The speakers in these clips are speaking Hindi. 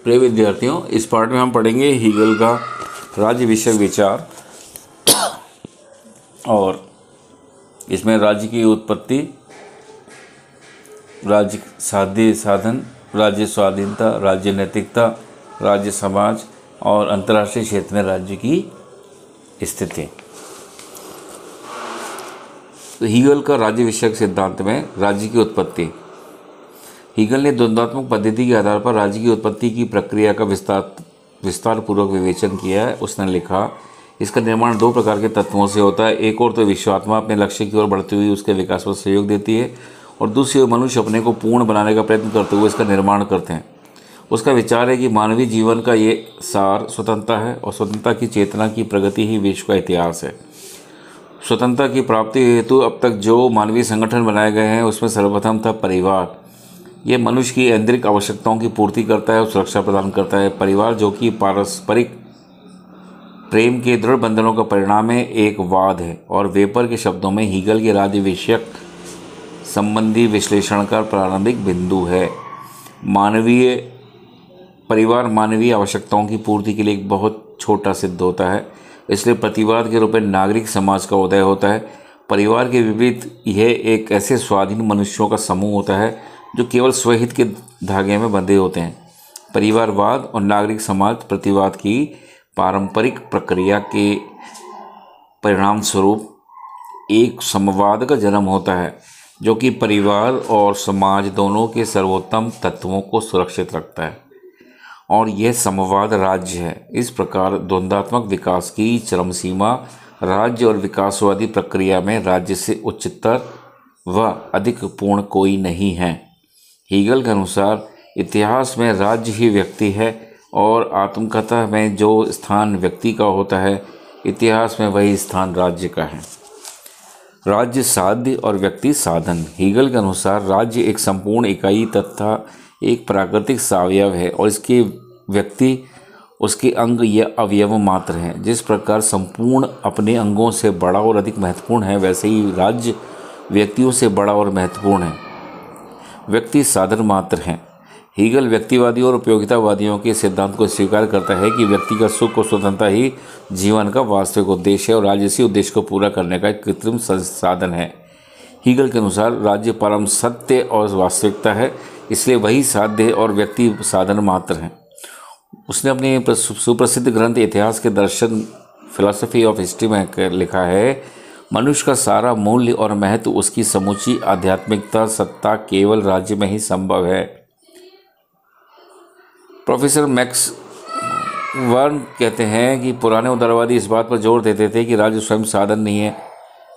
प्रिय विद्यार्थियों, इस पार्ट में हम पढ़ेंगे हीगल का राज्य विषयक विचार और इसमें राज्य की उत्पत्ति, राज्य साध्य साधन, राज्य स्वाधीनता, राज्य नैतिकता, राज्य समाज और अंतर्राष्ट्रीय क्षेत्र में राज्य की स्थिति। तो हीगल का राज्य विषयक सिद्धांत में राज्य की उत्पत्ति। हीगल ने द्वंद्वात्मक पद्धति के आधार पर राज्य की उत्पत्ति की प्रक्रिया का विस्तार पूर्वक विवेचन किया है। उसने लिखा, इसका निर्माण दो प्रकार के तत्वों से होता है। एक और तो विश्वात्मा अपने लक्ष्य की ओर बढ़ती हुई उसके विकास में सहयोग देती है, और दूसरी ओर मनुष्य अपने को पूर्ण बनाने का प्रयत्न करते हुए इसका निर्माण करते हैं। उसका विचार है कि मानवीय जीवन का ये सार स्वतंत्रता है, और स्वतंत्रता की चेतना की प्रगति ही विश्व का इतिहास है। स्वतंत्रता की प्राप्ति हेतु अब तक जो मानवीय संगठन बनाए गए हैं उसमें सर्वप्रथम था परिवार। ये मनुष्य की आंतरिक आवश्यकताओं की पूर्ति करता है और सुरक्षा प्रदान करता है। परिवार जो कि पारस्परिक प्रेम के दृढ़ बंधनों का परिणाम है, एक वाद है और वेपर के शब्दों में हीगल के राज्य विषयक संबंधी विश्लेषण का प्रारंभिक बिंदु है। मानवीय परिवार मानवीय आवश्यकताओं की पूर्ति के लिए एक बहुत छोटा सिद्ध होता है, इसलिए प्रतिवाद के रूप में नागरिक समाज का उदय होता है। परिवार के विपरीत यह एक ऐसे स्वाधीन मनुष्यों का समूह होता है जो केवल स्वहित के धागे में बंधे होते हैं। परिवारवाद और नागरिक समाज प्रतिवाद की पारंपरिक प्रक्रिया के परिणाम स्वरूप एक समवाद का जन्म होता है, जो कि परिवार और समाज दोनों के सर्वोत्तम तत्वों को सुरक्षित रखता है, और यह समवाद राज्य है। इस प्रकार द्वंद्वात्मक विकास की चरम सीमा राज्य और विकासवादी प्रक्रिया में राज्य से उच्चतर व अधिक पूर्ण कोई नहीं है। हीगल के अनुसार इतिहास में राज्य ही व्यक्ति है, और आत्मकथा में जो स्थान व्यक्ति का होता है, इतिहास में वही स्थान राज्य का है। राज्य साध्य और व्यक्ति साधन। हीगल के अनुसार राज्य एक संपूर्ण इकाई तथा एक प्राकृतिक सावयव है, और इसके व्यक्ति उसके अंग या अवयव मात्र हैं। जिस प्रकार संपूर्ण अपने अंगों से बड़ा और अधिक महत्वपूर्ण है, वैसे ही राज्य व्यक्तियों से बड़ा और महत्वपूर्ण है। व्यक्ति साधन मात्र हैं। हीगल व्यक्तिवादियों और उपयोगितावादियों के सिद्धांत को स्वीकार करता है कि व्यक्ति का सुख और स्वतंत्रता ही जीवन का वास्तविक उद्देश्य है, और राज्य इसी उद्देश्य को पूरा करने का एक कृत्रिम संसाधन है। हीगल के अनुसार राज्य परम सत्य और वास्तविकता है, इसलिए वही साध्य और व्यक्ति साधन मात्र हैं। उसने अपने सुप्रसिद्ध ग्रंथ इतिहास के दर्शन फिलॉसफी ऑफ हिस्ट्री में लिखा है, मनुष्य का सारा मूल्य और महत्व, उसकी समूची आध्यात्मिकता सत्ता केवल राज्य में ही संभव है। प्रोफेसर मैक्स वर्न कहते हैं कि पुराने उदारवादी इस बात पर जोर देते थे कि राज्य स्वयं साधन नहीं है,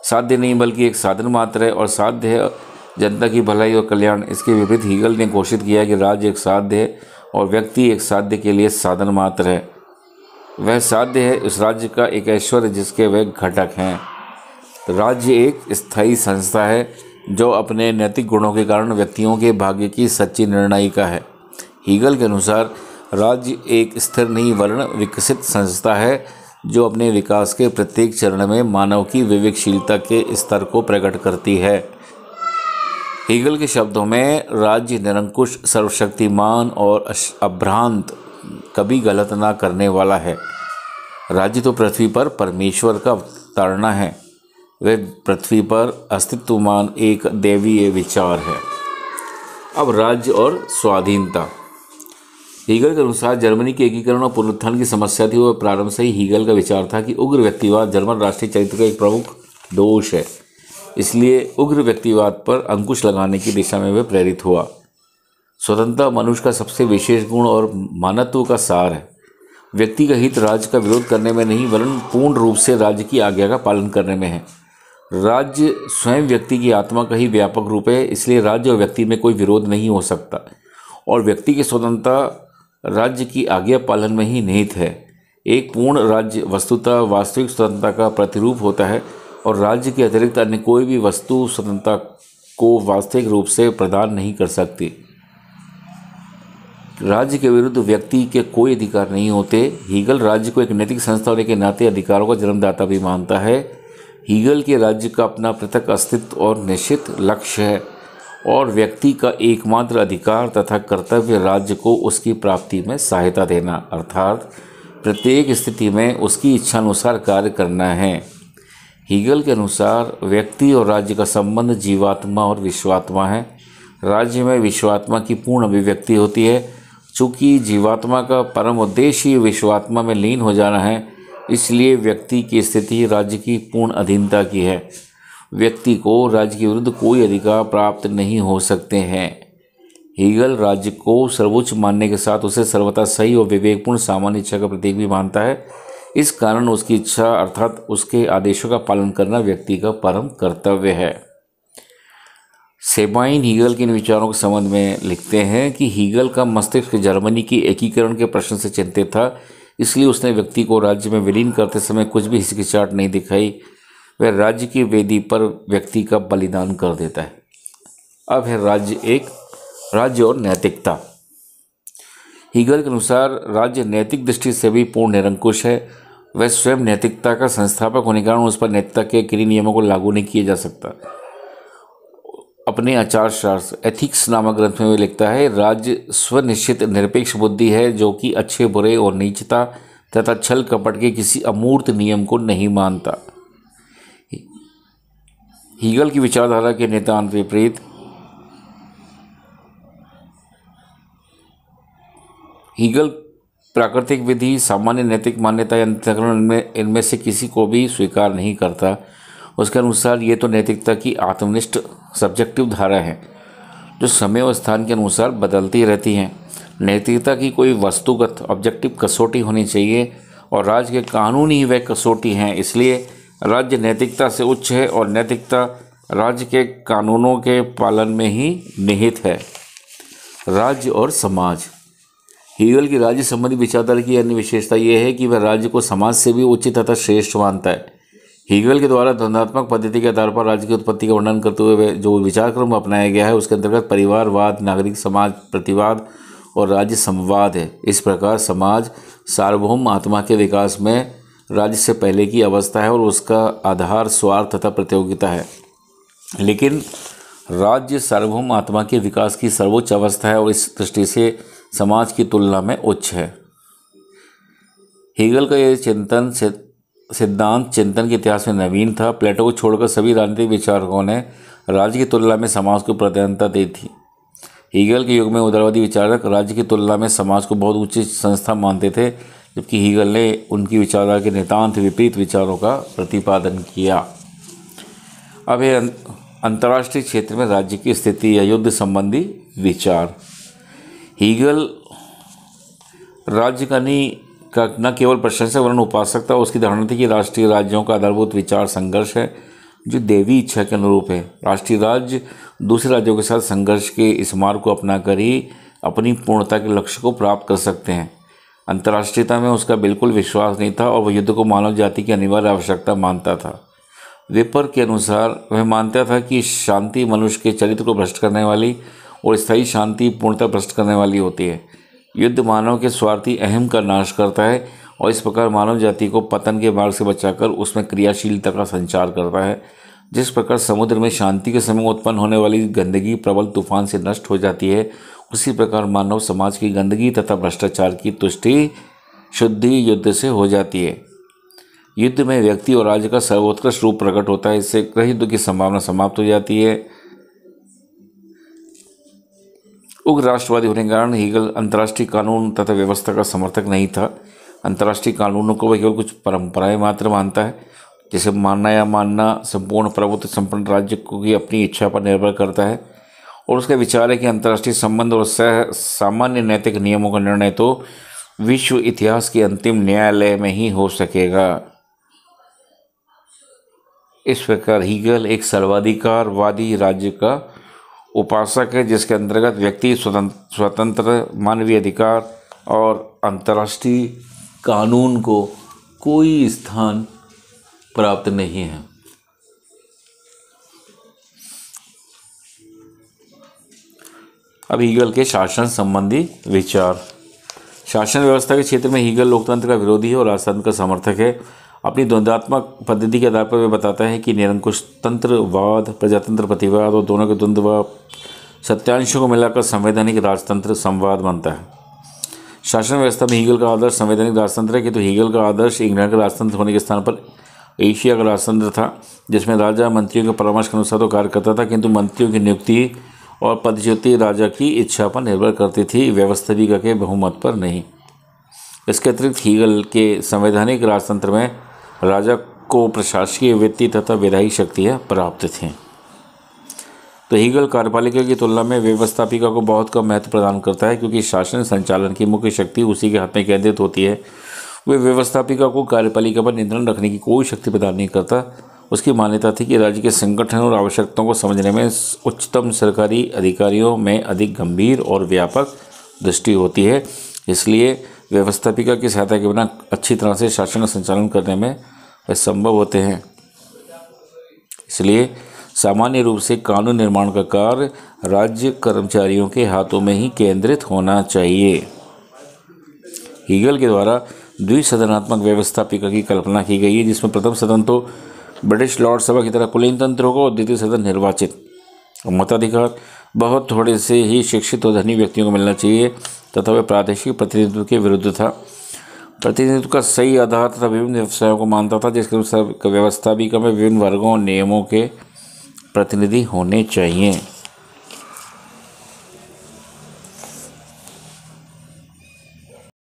साध्य नहीं, बल्कि एक साधन मात्र है, और साध्य है जनता की भलाई और कल्याण। इसके विपरीत हीगल ने घोषित किया कि राज्य एक साध्य है और व्यक्ति एक साध्य के लिए साधन मात्र है। वह साध्य है उस राज्य का एक ऐश्वर्य जिसके वह घटक हैं। राज्य एक स्थायी संस्था है जो अपने नैतिक गुणों के कारण व्यक्तियों के भाग्य की सच्ची निर्णायिका है। हीगल के अनुसार राज्य एक स्थिर नहीं वर्ण विकसित संस्था है जो अपने विकास के प्रत्येक चरण में मानव की विवेकशीलता के स्तर को प्रकट करती है। हीगल के शब्दों में राज्य निरंकुश, सर्वशक्तिमान और अभ्रांत, कभी गलत ना करने वाला है। राज्य तो पृथ्वी पर परमेश्वर का अवतारणा है, वह पृथ्वी पर अस्तित्वमान एक दैवीय विचार है। अब राज्य और स्वाधीनता। हीगल के अनुसार जर्मनी के एकीकरण और पुनरुत्थान की समस्या थी, वह प्रारंभ से ही हीगल का विचार था कि उग्र व्यक्तिवाद जर्मन राष्ट्रीय चरित्र का एक प्रमुख दोष है, इसलिए उग्र व्यक्तिवाद पर अंकुश लगाने की दिशा में वह प्रेरित हुआ। स्वतंत्रता मनुष्य का सबसे विशेष गुण और मानवत्व का सार है। व्यक्ति का हित राज्य का विरोध करने में नहीं, वरन पूर्ण रूप से राज्य की आज्ञा का पालन करने में है। राज्य स्वयं व्यक्ति की आत्मा का ही व्यापक रूप है, इसलिए राज्य और व्यक्ति में कोई विरोध नहीं हो सकता, और व्यक्ति की स्वतंत्रता राज्य की आज्ञा पालन में ही निहित है। एक पूर्ण राज्य वस्तुतः वास्तविक स्वतंत्रता का प्रतिरूप होता है, और राज्य के अतिरिक्त अन्य कोई भी वस्तु स्वतंत्रता को वास्तविक रूप से प्रदान नहीं कर सकती। राज्य के विरुद्ध व्यक्ति के कोई अधिकार नहीं होते। हीगल राज्य को एक नैतिक संस्था होने के नाते अधिकारों का जन्मदाता भी मानता है। हीगल के राज्य का अपना पृथक अस्तित्व और निश्चित लक्ष्य है, और व्यक्ति का एकमात्र अधिकार तथा कर्तव्य राज्य को उसकी प्राप्ति में सहायता देना, अर्थात प्रत्येक स्थिति में उसकी इच्छानुसार कार्य करना है। हीगल के अनुसार व्यक्ति और राज्य का संबंध जीवात्मा और विश्वात्मा है। राज्य में विश्वात्मा की पूर्ण अभिव्यक्ति होती है। चूँकि जीवात्मा का परम उद्देश्य ही विश्वात्मा में लीन हो जाना है, इसलिए व्यक्ति की स्थिति राज्य की पूर्ण अधीनता की है। व्यक्ति को राज्य के विरुद्ध कोई अधिकार प्राप्त नहीं हो सकते हैं। हीगल राज्य को सर्वोच्च मानने के साथ उसे सर्वथा सही और विवेकपूर्ण सामान्य इच्छा का प्रतीक भी मानता है। इस कारण उसकी इच्छा अर्थात उसके आदेशों का पालन करना व्यक्ति का परम कर्तव्य है। सेबाइन हीगल के इन विचारों के संबंध में लिखते हैं कि हीगल का मस्तिष्क जर्मनी की एकीकरण के प्रश्न से चिंतित था, इसलिए उसने व्यक्ति को राज्य में विलीन करते समय कुछ भी हिचकिचाहट नहीं दिखाई। वह राज्य की वेदी पर व्यक्ति का बलिदान कर देता है। अब है राज्य और नैतिकता। हीगल के अनुसार राज्य नैतिक दृष्टि से भी पूर्ण निरंकुश है। वह स्वयं नैतिकता का संस्थापक होने के कारण उस पर नैतिकता के किन्हीं नियमों को लागू नहीं किया जा सकता। अपने आचार शास्त्र एथिक्स नामक ग्रंथ में वह लिखता है, राज्य स्वनिश्चित निरपेक्ष बुद्धि है जो कि अच्छे बुरे और नीचता तथा छल कपट के किसी अमूर्त नियम को नहीं मानता। हीगल की विचारधारा के नितांत विपरीत हीगल प्राकृतिक विधि, सामान्य नैतिक मान्यता या अंतःकरण इनमें से किसी को भी स्वीकार नहीं करता। उसके अनुसार ये तो नैतिकता की आत्मनिष्ठ सब्जेक्टिव धारा है जो समय और स्थान के अनुसार बदलती रहती हैं। नैतिकता की कोई वस्तुगत ऑब्जेक्टिव कसौटी होनी चाहिए और राज्य के कानून ही वह कसौटी हैं। इसलिए राज्य नैतिकता से उच्च है और नैतिकता राज्य के कानूनों के पालन में ही निहित है। राज्य और समाज। हीगल की राज्य संबंधी विचारधारा की अन्य विशेषता यह है कि वह राज्य को समाज से भी उचित तथा श्रेष्ठ मानता है। हीगल के द्वारा द्वंद्वात्मक पद्धति के आधार पर राज्य की उत्पत्ति का वर्णन करते हुए जो विचारक्रम अपनाया गया है उसके अंतर्गत परिवारवाद, नागरिक समाज प्रतिवाद और राज्य संवाद है। इस प्रकार समाज सार्वभौम आत्मा के विकास में राज्य से पहले की अवस्था है और उसका आधार स्वार्थ तथा प्रतियोगिता है, लेकिन राज्य सार्वभौम आत्मा के विकास की सर्वोच्च अवस्था है और इस दृष्टि से समाज की तुलना में उच्च है। हीगल का यह सिद्धांत चिंतन के इतिहास में नवीन था। प्लेटो को छोड़कर सभी राजनीतिक विचारकों ने राज्य की तुलना में समाज को प्राधान्यता दी थी। हीगल के युग में उदारवादी विचारक राज्य की तुलना में समाज को बहुत उच्च संस्था मानते थे, जबकि हीगल ने उनकी विचारधारा के नितांत विपरीत विचारों का प्रतिपादन किया। अब है अंतर्राष्ट्रीय क्षेत्र में राज्य की स्थिति या युद्ध संबंधी विचार। हीगल राज्य का न केवल प्रशंसक वरन उपासक था। उसकी धारणा थी कि राष्ट्रीय राज्यों का आधारभूत विचार संघर्ष है जो देवी इच्छा के अनुरूप है। राष्ट्रीय राज्य दूसरे राज्यों के साथ संघर्ष के इस मार्ग को अपनाकर ही अपनी पूर्णता के लक्ष्य को प्राप्त कर सकते हैं। अंतर्राष्ट्रीयता में उसका बिल्कुल विश्वास नहीं था और वह युद्ध को मानव जाति की अनिवार्य आवश्यकता मानता था। वेपर के अनुसार वह मानता था कि शांति मनुष्य के चरित्र को भ्रष्ट करने वाली और स्थायी शांति पूर्णतः भ्रष्ट करने वाली होती है। युद्ध मानव के स्वार्थी अहम का नाश करता है और इस प्रकार मानव जाति को पतन के मार्ग से बचाकर उसमें क्रियाशीलता का संचार करता है। जिस प्रकार समुद्र में शांति के समय उत्पन्न होने वाली गंदगी प्रबल तूफान से नष्ट हो जाती है, उसी प्रकार मानव समाज की गंदगी तथा भ्रष्टाचार की तुष्टि शुद्धि युद्ध से हो जाती है। युद्ध में व्यक्ति और राज्य का सर्वोत्कृष्ट रूप प्रकट होता है। इससे गृह युद्ध की संभावना समाप्त हो जाती है। उग्र राष्ट्रवादी होने के कारण हीगल अंतर्राष्ट्रीय कानून तथा व्यवस्था का समर्थक नहीं था। अंतर्राष्ट्रीय कानूनों को वह केवल कुछ परंपराएं मात्र मानता है, जिसे मानना या मानना संपूर्ण प्रभुत्व संपन्न राज्य की अपनी इच्छा पर निर्भर करता है। और उसका विचार है कि अंतर्राष्ट्रीय संबंध और सामान्य नैतिक नियमों का निर्णय तो विश्व इतिहास के अंतिम न्यायालय में ही हो सकेगा। इस प्रकार हीगल एक सर्वाधिकारवादी राज्य का उपासक है, जिसके अंतर्गत व्यक्ति स्वतंत्र मानवीय अधिकार और अंतर्राष्ट्रीय कानून को कोई स्थान प्राप्त नहीं है। अब हीगल के शासन संबंधी विचार। शासन व्यवस्था के क्षेत्र में हीगल लोकतंत्र का विरोधी है और राजतंत्र का समर्थक है। अपनी द्वंद्वात्मक पद्धति के आधार पर वह बताता है कि निरंकुश तंत्रवाद, प्रजातंत्र प्रतिवाद और दोनों के द्वंद्व सत्यांशों को मिलाकर संवैधानिक राजतंत्र संवाद बनता है। शासन व्यवस्था में हीगल का आदर्श संवैधानिक राजतंत्र है कि तो हीगल का आदर्श इंग्लैंड का राजतंत्र होने के स्थान पर एशिया का राजतंत्र था, जिसमें राजा मंत्रियों के परामर्श के अनुसार तो कार्य करता था, किंतु मंत्रियों की नियुक्ति और पदच्युति राजा की इच्छा पर निर्भर करती थी, व्यवस्थापिका के बहुमत पर नहीं। इसके अतिरिक्त हीगल के संवैधानिक राजतंत्र में राजा को प्रशासकीय, वित्तीय तथा विधायी शक्तियाँ प्राप्त थीं। तो हीगल कार्यपालिका की तुलना में व्यवस्थापिका को बहुत कम महत्व प्रदान करता है, क्योंकि शासन संचालन की मुख्य शक्ति उसी के हाथ में केंद्रित होती है। वे व्यवस्थापिका को कार्यपालिका पर नियंत्रण रखने की कोई शक्ति प्रदान नहीं करता। उसकी मान्यता थी कि राज्य के संगठन और आवश्यकताओं को समझने में उच्चतम सरकारी अधिकारियों में अधिक गंभीर और व्यापक दृष्टि होती है, इसलिए व्यवस्थापिका की सहायता के बिना अच्छी तरह से शासन का संचालन करने में वे संभव होते हैं। इसलिए सामान्य रूप से कानून निर्माण का कार्य राज्य कर्मचारियों के हाथों में ही केंद्रित होना चाहिए। हीगल के द्वारा द्विसदनात्मक व्यवस्थापिका की कल्पना की गई है, जिसमें प्रथम सदन तो ब्रिटिश लॉर्ड सभा की तरह कुलीन तंत्र होगा और द्वितीय सदन निर्वाचित। मताधिकार बहुत थोड़े से ही शिक्षित और धनी व्यक्तियों को मिलना चाहिए तथा वह प्रादेशिक प्रतिनिधित्व के विरुद्ध था। प्रतिनिधित्व का सही आधार तथा विभिन्न व्यवसायों को मानता था, जिसके अनुसार व्यवस्थापिका में विभिन्न वर्गों और नियमों के प्रतिनिधि होने चाहिए।